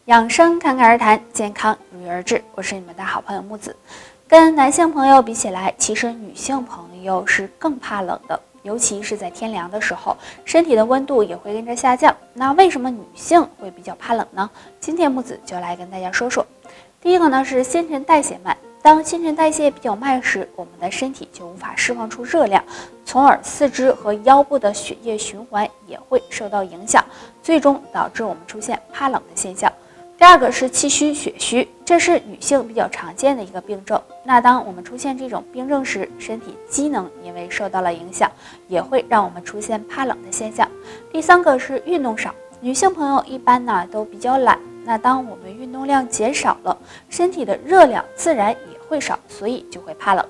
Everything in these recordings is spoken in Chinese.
养生侃侃而谈，健康如约而至。我是你们的好朋友木子。跟男性朋友比起来，其实女性朋友是更怕冷的，尤其是在天凉的时候，身体的温度也会跟着下降。那为什么女性会比较怕冷呢？今天木子就来跟大家说说。第一个呢是新陈代谢慢。当新陈代谢比较慢时，我们的身体就无法释放出热量，从而四肢和腰部的血液循环也会受到影响，最终导致我们出现怕冷的现象。第二个是气虚血虚，这是女性比较常见的一个病症。那当我们出现这种病症时，身体机能因为受到了影响，也会让我们出现怕冷的现象。第三个是运动少，女性朋友一般呢都比较懒，那当我们运动量减少了，身体的热量自然也会少，所以就会怕冷。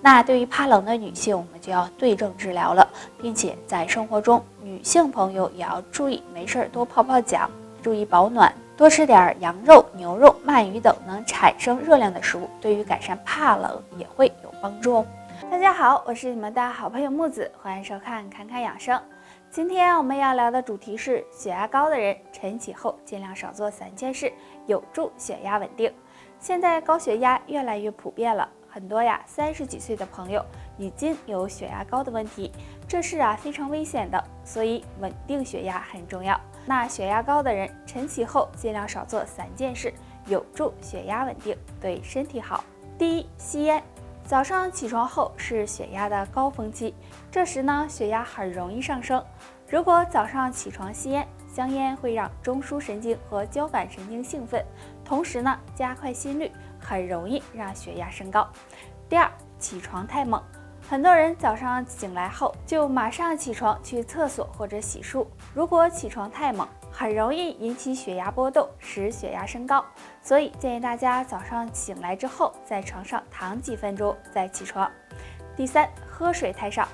那对于怕冷的女性，我们就要对症治疗了，并且在生活中，女性朋友也要注意没事多泡泡脚，注意保暖。多吃点羊肉、牛肉、鳗鱼等能产生热量的食物，对于改善怕冷也会有帮助哦。大家好，我是你们的好朋友木子，欢迎收看侃侃养生。今天我们要聊的主题是血压高的人晨起后尽量少做3件事，有助血压稳定。现在高血压越来越普遍了，很多30几岁的朋友已经有血压高的问题，这是非常危险的，所以稳定血压很重要。那血压高的人晨起后尽量少做3件事，有助血压稳定，对身体好。第一，吸烟。早上起床后是血压的高峰期，这时呢血压很容易上升。如果早上起床吸烟，香烟会让中枢神经和交感神经兴奋，同时呢加快心率，很容易让血压升高。第二，起床太猛。很多人早上醒来后就马上起床去厕所或者洗漱，如果起床太猛，很容易引起血压波动，使血压升高。所以建议大家早上醒来之后，在床上躺几分钟再起床。第三，喝水太少。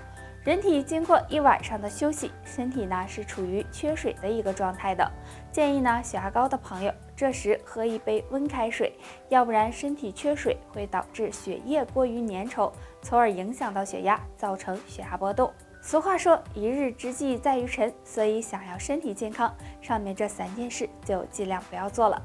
人体经过一晚上的休息，身体呢是处于缺水的一个状态的。建议呢血压高的朋友这时喝一杯温开水，要不然身体缺水会导致血液过于粘稠，从而影响到血压，造成血压波动。俗话说一日之计在于晨，所以想要身体健康，上面这3件事就尽量不要做了。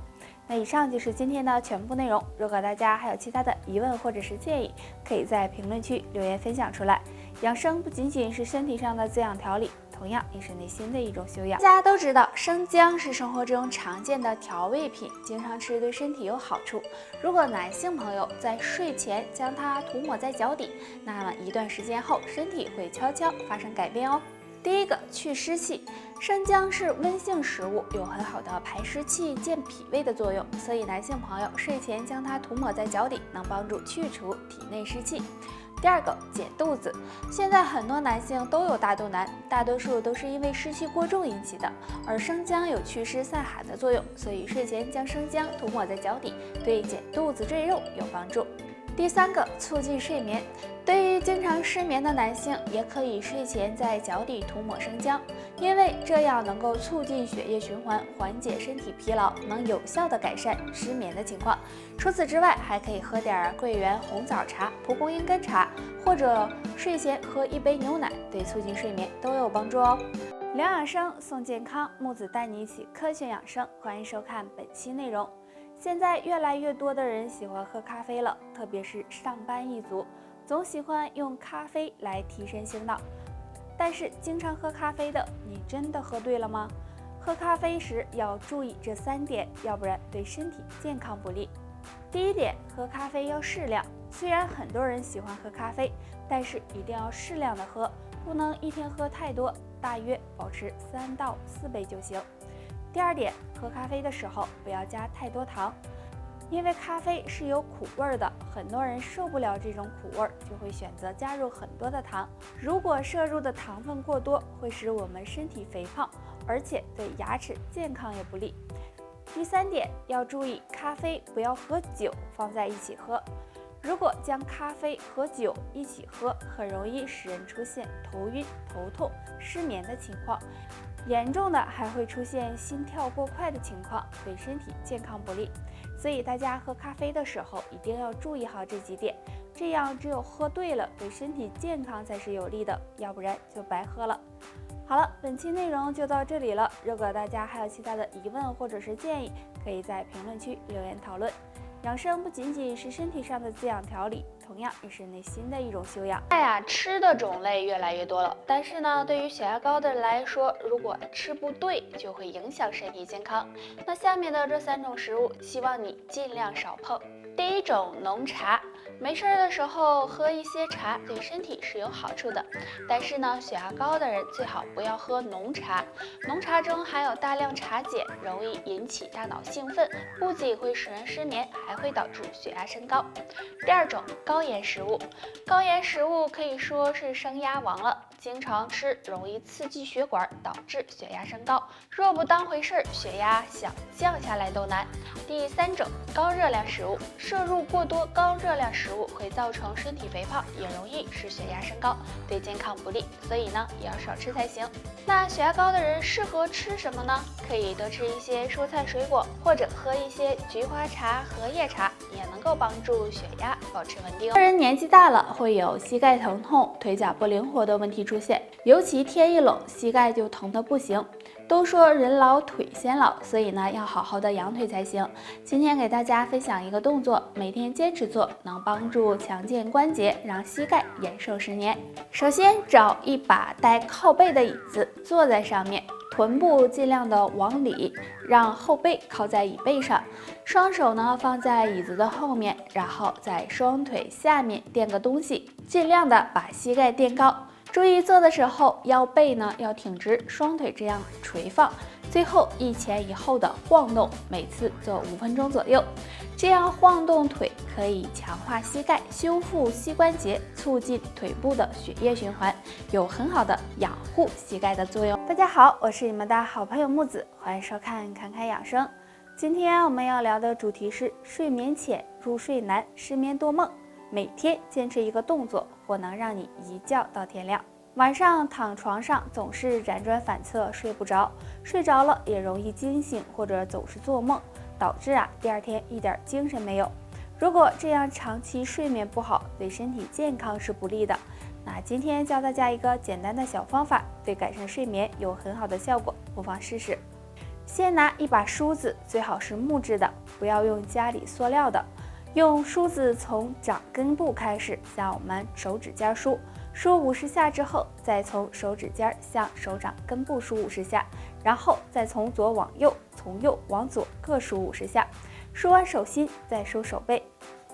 那以上就是今天的全部内容，如果大家还有其他的疑问或者是建议，可以在评论区留言分享出来。养生不仅仅是身体上的滋养调理，同样也是内心的一种修养。大家都知道生姜是生活中常见的调味品，经常吃对身体有好处。如果男性朋友在睡前将它涂抹在脚底，那么一段时间后身体会悄悄发生改变哦。第一个，去湿气。生姜是温性食物，有很好的排湿气、健脾胃的作用，所以男性朋友睡前将它涂抹在脚底，能帮助去除体内湿气。第二个，减肚子。现在很多男性都有大肚腩，大多数都是因为湿气过重引起的，而生姜有祛湿散寒的作用，所以睡前将生姜涂抹在脚底，对减肚子赘肉有帮助。第三个，促进睡眠。对于经常失眠的男性，也可以睡前在脚底涂抹生姜，因为这样能够促进血液循环，缓解身体疲劳，能有效的改善失眠的情况。除此之外，还可以喝点桂圆红枣茶、蒲公英根茶，或者睡前喝一杯牛奶，对促进睡眠都有帮助哦。聊养生送健康，木子带你一起科学养生，欢迎收看本期内容。现在越来越多的人喜欢喝咖啡了，特别是上班一族，总喜欢用咖啡来提神醒脑。但是经常喝咖啡的，你真的喝对了吗？喝咖啡时要注意这3点，要不然对身体健康不利。第一点，喝咖啡要适量。虽然很多人喜欢喝咖啡，但是一定要适量的喝，不能一天喝太多，大约保持3到4杯就行。第二点，喝咖啡的时候不要加太多糖，因为咖啡是有苦味的，很多人受不了这种苦味，就会选择加入很多的糖。如果摄入的糖分过多，会使我们身体肥胖，而且对牙齿健康也不利。第三点，要注意咖啡不要和酒放在一起喝。如果将咖啡和酒一起喝，很容易使人出现头晕、头痛、失眠的情况。严重的还会出现心跳过快的情况，对身体健康不利。所以大家喝咖啡的时候一定要注意好这几点，这样只有喝对了，对身体健康才是有利的，要不然就白喝了。好了，本期内容就到这里了。如果大家还有其他的疑问或者是建议，可以在评论区留言讨论。养生不仅仅是身体上的滋养调理，同样也是内心的一种修养。吃的种类越来越多了，但是呢，对于血压高的人来说，如果吃不对，就会影响身体健康。那下面的这3种食物，希望你尽量少碰。第一种，浓茶。没事的时候喝一些茶对身体是有好处的，但是呢，血压高的人最好不要喝浓茶。浓茶中含有大量茶碱，容易引起大脑兴奋，不仅会使人失眠，还会导致血压升高。第二种，高盐食物。高盐食物可以说是升压王了，经常吃容易刺激血管，导致血压升高。若不当回事，血压想降下来都难。第三种，高热量食物。摄入过多高热量食物会造成身体肥胖，也容易使血压升高，对健康不利，所以呢也要少吃才行。那血压高的人适合吃什么呢？可以多吃一些蔬菜水果，或者喝一些菊花茶、荷叶茶，也能够帮助血压保持稳定。个人年纪大了，会有膝盖疼痛、腿脚不灵活的问题出现，尤其天一冷，膝盖就疼得不行。都说人老腿先老，所以呢要好好的养腿才行。今天给大家分享一个动作，每天坚持做，能帮助强健关节，让膝盖延寿10年。首先找一把带靠背的椅子，坐在上面，臀部尽量的往里，让后背靠在椅背上，双手呢放在椅子的后面，然后在双腿下面垫个东西，尽量的把膝盖垫高。注意做的时候，腰背呢要挺直，双腿这样垂放，最后一前一后的晃动，每次做5分钟左右。这样晃动腿可以强化膝盖，修复膝关节，促进腿部的血液循环，有很好的养护膝盖的作用。大家好，我是你们的好朋友木子，欢迎收看侃侃养生。今天我们要聊的主题是睡眠浅、入睡难、失眠多梦。每天坚持一个动作，或能让你一觉到天亮。晚上躺床上总是辗转反侧，睡不着，睡着了也容易惊醒，或者总是做梦，导致第二天一点精神没有。如果这样长期睡眠不好，对身体健康是不利的。那今天教大家一个简单的小方法，对改善睡眠有很好的效果，不妨试试。先拿一把梳子，最好是木质的，不要用家里塑料的。用梳子从掌根部开始向我们手指尖梳50下之后，再从手指尖向手掌根部梳50下，然后再从左往右，从右往左各梳50下。梳完手心再梳手背，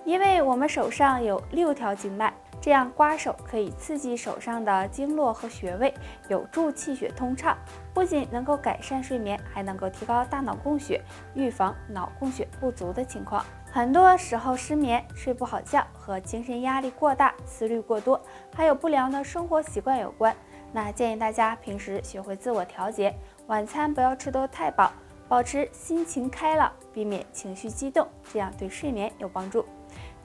因为我们手上有6条经脉，这样刮手可以刺激手上的经络和穴位，有助气血通畅，不仅能够改善睡眠，还能够提高大脑供血，预防脑供血不足的情况。很多时候失眠、睡不好觉和精神压力过大、思虑过多，还有不良的生活习惯有关。那建议大家平时学会自我调节，晚餐不要吃得太饱，保持心情开朗，避免情绪激动，这样对睡眠有帮助。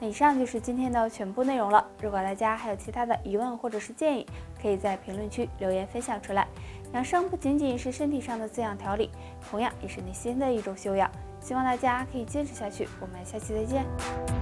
那以上就是今天的全部内容了。如果大家还有其他的疑问或者是建议，可以在评论区留言分享出来。养生不仅仅是身体上的滋养调理，同样也是内心的一种修养。希望大家可以坚持下去，我们下期再见。